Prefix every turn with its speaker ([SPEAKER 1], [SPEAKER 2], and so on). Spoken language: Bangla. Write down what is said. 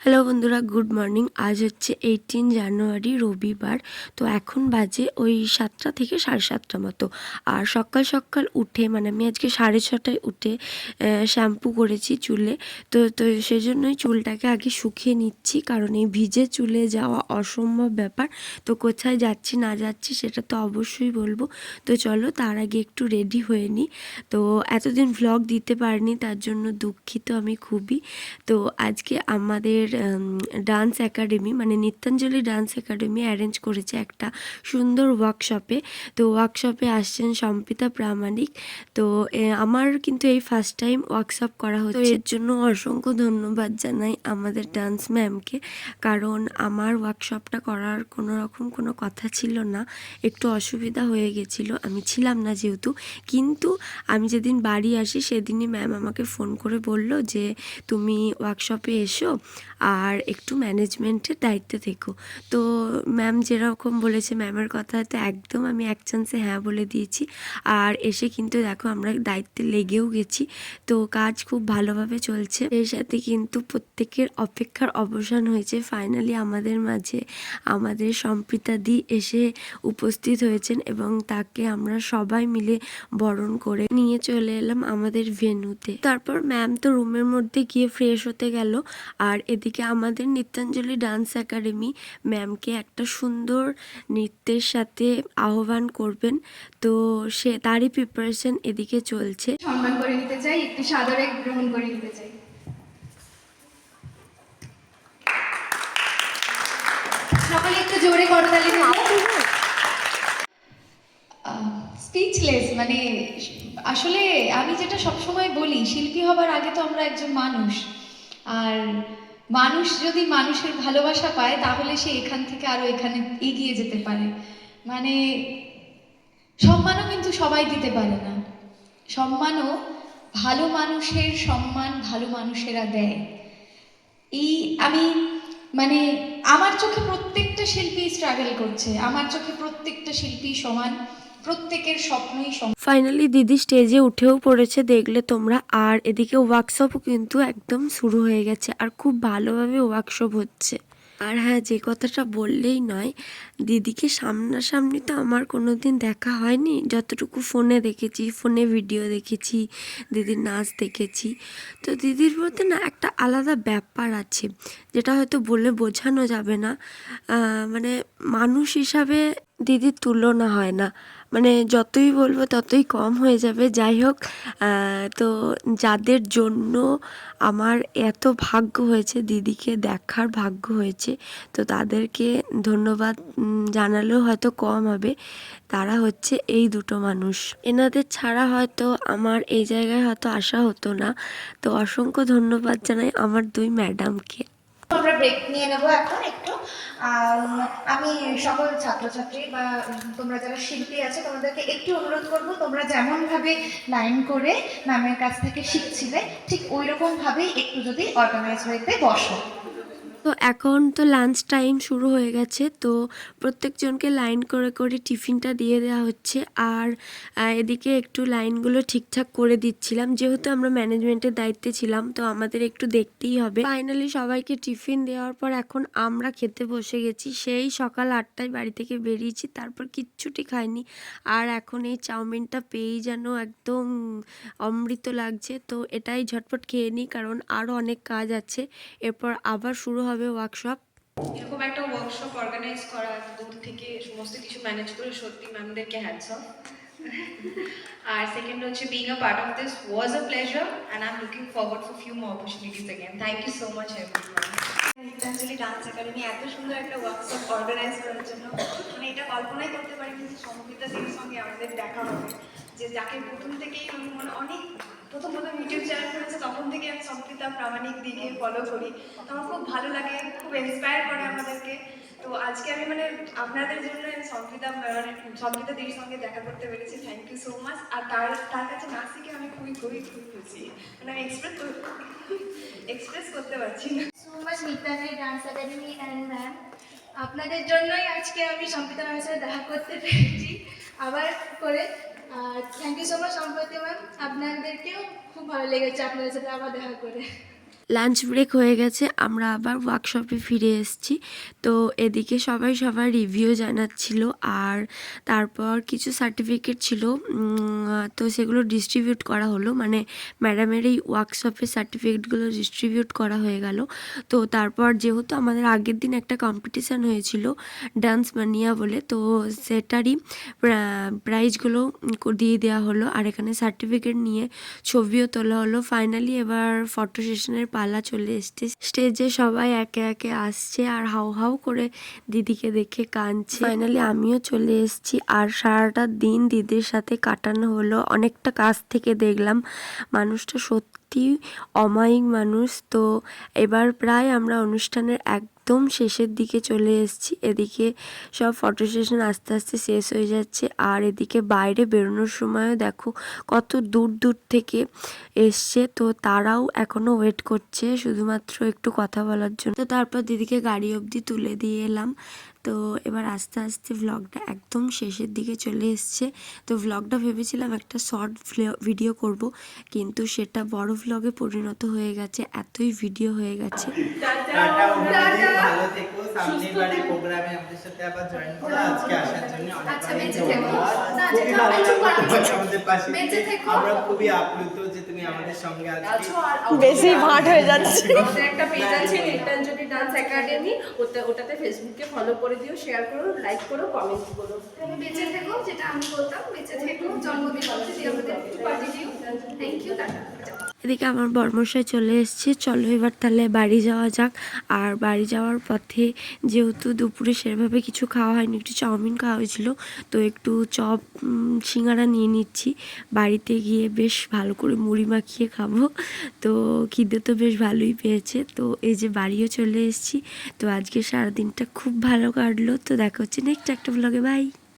[SPEAKER 1] হ্যালো বন্ধুরা, গুড মর্নিং। আজ হচ্ছে 18 জানুয়ারি, রবিবার। তো এখন বাজে ওই 7টা থেকে 7:30 মতো। আর সকাল সকাল উঠে মানে আমি আজকে 6:30টায় উঠে শ্যাম্পু করেছি চুলে। তো তো সেজন্যই চুলটাকে আগে শুকিয়ে নিচ্ছি, কারণ এই ভিজে চুলে যাওয়া অসম্ভব ব্যাপার। তো কোথায় যাচ্ছি না যাচ্ছি সেটা তো অবশ্যই বলবো। তো চলো তার আগে একটু রেডি হয়ে নিই। তো এতদিন ভ্লগ দিতে পারিনি, তার জন্য দুঃখিত আমি খুবই। তো আজকে আমাদের ডান্স একাডেমি মানে নৃত্যাঞ্জলি ডান্স একাডেমি অ্যারেঞ্জ করেছে একটা সুন্দর ওয়ার্কশপে। তো ওয়ার্কশপে আসছেন সম্পিতা প্রামাণিক। তো আমার কিন্তু এই ফার্স্ট টাইম ওয়ার্কশপ করা হচ্ছে, এর জন্য অসংখ্য ধন্যবাদ জানাই আমাদের ডান্স ম্যামকে। কারণ আমার ওয়ার্কশপটা করার কোনো রকম কোনো কথা ছিল না, একটু অসুবিধা হয়ে গেছিলো, আমি ছিলাম না যেহেতু। কিন্তু আমি যেদিন বাড়ি আসি সেদিনই ম্যাম আমাকে ফোন করে বলল যে তুমি ওয়ার্কশপে এসো আর একটু ম্যানেজমেন্টের দায়িত্বে থেকো। তো ম্যাম যেরকম বলেছে, ম্যামের কথাতে একদম আমি এক চান্সে হ্যাঁ বলে দিয়েছি। আর এসে কিন্তু দেখো আমরা দায়িত্বে লেগেও গেছি। তো কাজ খুব ভালোভাবে চলছে। এর সাথে কিন্তু প্রত্যেকের অপেক্ষার অবসান হয়েছে। ফাইনালি আমাদের মাঝে আমাদের সম্প্রীতা দি এসে উপস্থিত হয়েছেন এবং তাকে আমরা সবাই মিলে বরণ করে নিয়ে চলে এলাম আমাদের ভেন্যুতে। তারপর ম্যাম তো রুমের মধ্যে গিয়ে ফ্রেশ হতে গেল। আর এদিকে আমাদের নৃত্যাঞ্জলি ডান্স একাডেমি ম্যামকে একটা সুন্দর নৃত্যের সাথে আহ্বান করবেন। তো সে তারই প্রিপারেশন এদিকে চলছে।
[SPEAKER 2] সম্মান করে নিতে চাই, একটু সাদরে গ্রহণ করে নিতে চাই। সকলে একটু জোরে করতালি দাও। স্পিচলেস, মানে আসলে আমি যেটা সবসময় বলি, শিল্পী হবার আগে তো আমরা একজন মানুষ। আর মানুষ যদি মানুষের ভালোবাসা পায় তাহলে সে এখান থেকে আরো এখানে এগিয়ে যেতে পারে। মানে সম্মানও কিন্তু সবাই দিতে পারে না। সম্মানও ভালো মানুষের সম্মান ভালো মানুষেরা দেয়। এই আমি মানে আমার চোখে প্রত্যেকটা শিল্পী স্ট্রাগল করছে, আমার চোখে প্রত্যেকটা শিল্পী সমান, প্রত্যেকের স্বপ্নই সমান।
[SPEAKER 1] ফাইনালি দিদি স্টেজে উঠেও পড়েছে, দেখলে তোমরা। আর এদিকে ওয়ার্কশপও কিন্তু একদম শুরু হয়ে গেছে আর খুব ভালোভাবে ওয়ার্কশপ হচ্ছে। আর হ্যাঁ, যে কথাটা বললেই নয়, দিদিকে সামনাসামনি তো আমার কোনো দিন দেখা হয়নি। যতটুকু ফোনে দেখেছি, ফোনে ভিডিও দেখেছি, দিদির নাচ দেখেছি। তো দিদির মধ্যে না একটা আলাদা ব্যাপার আছে, যেটা হয়তো বলে বোঝানো যাবে না। মানে মানুষ হিসাবে দিদির তুলনা হয় না। মানে যতই বলবো ততই কম হয়ে যাবে। যাই হোক, তো যাদের জন্য আমার এত ভাগ্য হয়েছে, দিদিকে দেখার ভাগ্য হয়েছে, তো তাদেরকে ধন্যবাদ জানালেও হয়তো কম হবে। তারা হচ্ছে এই দুটো মানুষ। এনাদের ছাড়া হয়তো আমার এই জায়গায় হয়তো আসা হতো না। তো অসংখ্য ধন্যবাদ জানাই আমার দুই ম্যাডামকে।
[SPEAKER 2] আমরা ব্রেক নিয়ে নেব এখন একটু। আমি সকল ছাত্রছাত্রী বা তোমরা যারা শিল্পী আছে তোমাদেরকে একটু অনুরোধ করব, তোমরা যেমন ভাবে লাইন করে ম্যামের কাছ থেকে শিখছিলে ঠিক ওই রকম ভাবেই একটু যদি অর্গানাইজ হইতে বসো।
[SPEAKER 1] তো এখন তো লাঞ্চ টাইম শুরু হয়ে গেছে। তো প্রত্যেকজনকে লাইন করে করে টিফিনটা দিয়ে দেওয়া হচ্ছে। আর এদিকে একটু লাইনগুলো ঠিকঠাক করে দিচ্ছিলাম, যেহেতু আমরা ম্যানেজমেন্টের দায়িত্বে ছিলাম তো আমাদের একটু দেখতেই হবে। ফাইনালি সবাইকে টিফিন দেওয়ার পর এখন আমরা খেতে বসে গেছি। সেই সকাল 8টায় বাড়ি থেকে বেরিয়েছি, তারপর কিচ্ছুটি খাইনি। আর এখন এই চাউমিনটা পেয়েই যেন একদম অমৃত লাগছে। তো এটাই ঝটপট খেয়ে নিই, কারণ আরও অনেক কাজ আছে। এরপর আবার শুরু হবে ওয়ার্কশপ।
[SPEAKER 3] এরকম একটা ওয়ার্কশপ অর্গানাইজ করা, দূর থেকে সমস্ত কিছু ম্যানেজ করে, সত্যি ম্যামদেরকে হ্যাটস অফ। আর সেকেন্ড হচ্ছে, being a part of this was a pleasure and I'm looking forward for few more opportunities again. Thank you so much everyone.
[SPEAKER 4] Nrityanjali dance academy এত সুন্দর একটা ওয়ার্কশপ অর্গানাইজ করার জন্য মানে এটা কল্পনাই করতে পারিনি যে সম্পিতা দিদির সঙ্গে আমাদের দেখা হবে। যে যাকে প্রথম থেকেই আমি মনে অনেক প্রথম ইউটিউব চ্যানেল করেছে তখন থেকে আমি সম্পিতা প্রামাণিক দিকে ফলো করি, তো আমার খুব ভালো লাগে, খুব ইন্সপায়ার করে আমাদেরকে। তো আজকে আমি মানে আপনাদের জন্য আমি সম্পিতা দিদির সঙ্গে দেখা করতে পেরেছি, থ্যাংক ইউ সো মাচ। আর তার কাছে নাচ শিখে আমি খুবই খুশি, মানে আমি এক্সপ্রেস করতে পারছি না।
[SPEAKER 2] So much Nrityanjali dance academy and ma'am, আপনাদের জন্যই আজকে আমি সম্পিতা ম্যামের সাথে দেখা করতে পেরেছি আবার করে। আর থ্যাংক ইউ সো মাচ সম্প্রতি ম্যাম, আপনাদেরকেও খুব ভালো লেগেছে আপনাদের সাথে আবার দেখা করে।
[SPEAKER 1] লাঞ্চ ব্রেক হয়ে গেছে, আমরা আবার ওয়ার্কশপে ফিরে এসেছি। তো এদিকে সবাই সবার রিভিউ জানাচ্ছিল, আর তারপর কিছু সার্টিফিকেট ছিল, তো সেগুলো ডিস্ট্রিবিউট করা হলো, মানে ম্যাডামের এই ওয়ার্কশপের সার্টিফিকেটগুলো ডিস্ট্রিবিউট করা হয়ে গেল। তো তারপর যেহেতু আমাদের আগের দিন একটা কম্পিটিশান হয়েছিল ডান্স মানিয়া বলে, তো সেটারই প্রাইজগুলো দিয়ে দেওয়া হলো, আর এখানে সার্টিফিকেট নিয়ে ছবিও তোলা হলো। ফাইনালি এবার ফটো সেশনের পালা চলে এসছে। স্টেজে সবাই একে একে আসছে আর হাউ হাউ করে দিদিকে দেখে কাঁদছে। ফাইনালি আমিও চলে এসেছি, আর সারাটা দিন দিদির সাথে কাটানো হলো। অনেকটা কাছ থেকে দেখলাম, মানুষটা সত্যি অমায়িক মানুষ। তো এবার প্রায় আমরা অনুষ্ঠানের একদম শেষের দিকে চলে এসেছি। এদিকে সব ফটো সেশন আস্তে আস্তে শেষ হয়ে যাচ্ছে, আর এদিকে বাইরে বেরোনোর সময়ও দেখো কত দূর দূর থেকে এসছে, তো তারাও এখনও ওয়েট করছে শুধুমাত্র একটু কথা বলার জন্য। তো তারপর দিদিকে গাড়ি অবধি তুলে দিয়ে এলাম। তো এবার আস্তে আস্তে ভ্লগটা একদম শেষের দিকে চলে এসছে। তো ভ্লগটা ভেবেছিলাম একটা শর্ট ভিডিও করব, কিন্তু সেটা বড় ভ্লগে পরিণত হয়ে গেছে, এতই ভিডিও হয়ে গেছে।
[SPEAKER 5] টাটা বন্ধুদের, ভালো থেকো। সামনের বারে প্রোগ্রামে আমাদের সাথে আবার জয়েন করো। আজকে আসার জন্য অনেক অনেক ধন্যবাদ। খুবই ভালো লাগলো আমাদের পাশে থেকে। আমরা খুবই আপ্লুত যে তুমি আমাদের সঙ্গে আজকে
[SPEAKER 6] বেশি ভাট হয়ে যাচ্ছে।
[SPEAKER 7] আমাদের একটা পেজ আছে নীলকাঞ্জলি ডান্স একাডেমি, ওটাতে ফেসবুকে ফলো করে দিও, শেয়ার করো, লাইক করো, কমেন্ট করো।
[SPEAKER 2] তুমি বেঁচে থেকো, যেটা আমি বলতাম, বেঁচে থেকো, জন্মদিন অবধি আমাদের একটু পার্টি দিও। Thank you, tata.
[SPEAKER 1] এদিকে আমার বর্মশাই চলে এসছে, চলো এবার তাহলে বাড়ি যাওয়া যাক। আর বাড়ি যাওয়ার পথে যেহেতু দুপুরে সেভাবে কিছু খাওয়া হয়নি, একটু চাউমিন খাওয়া হয়েছিল, তো একটু চপ সিঙ্গারা নিয়ে নিচ্ছি। বাড়িতে গিয়ে বেশ ভালো করে মুড়ি মাখিয়ে খাবো। তো খিদে তো বেশ ভালোই পেয়েছে। তো এই যে বাড়িও চলে এসেছি। তো আজকে সারাদিনটা খুব ভালো কাটলো। তো দেখা হচ্ছে নেক্সট একটা ব্লগে, বাই।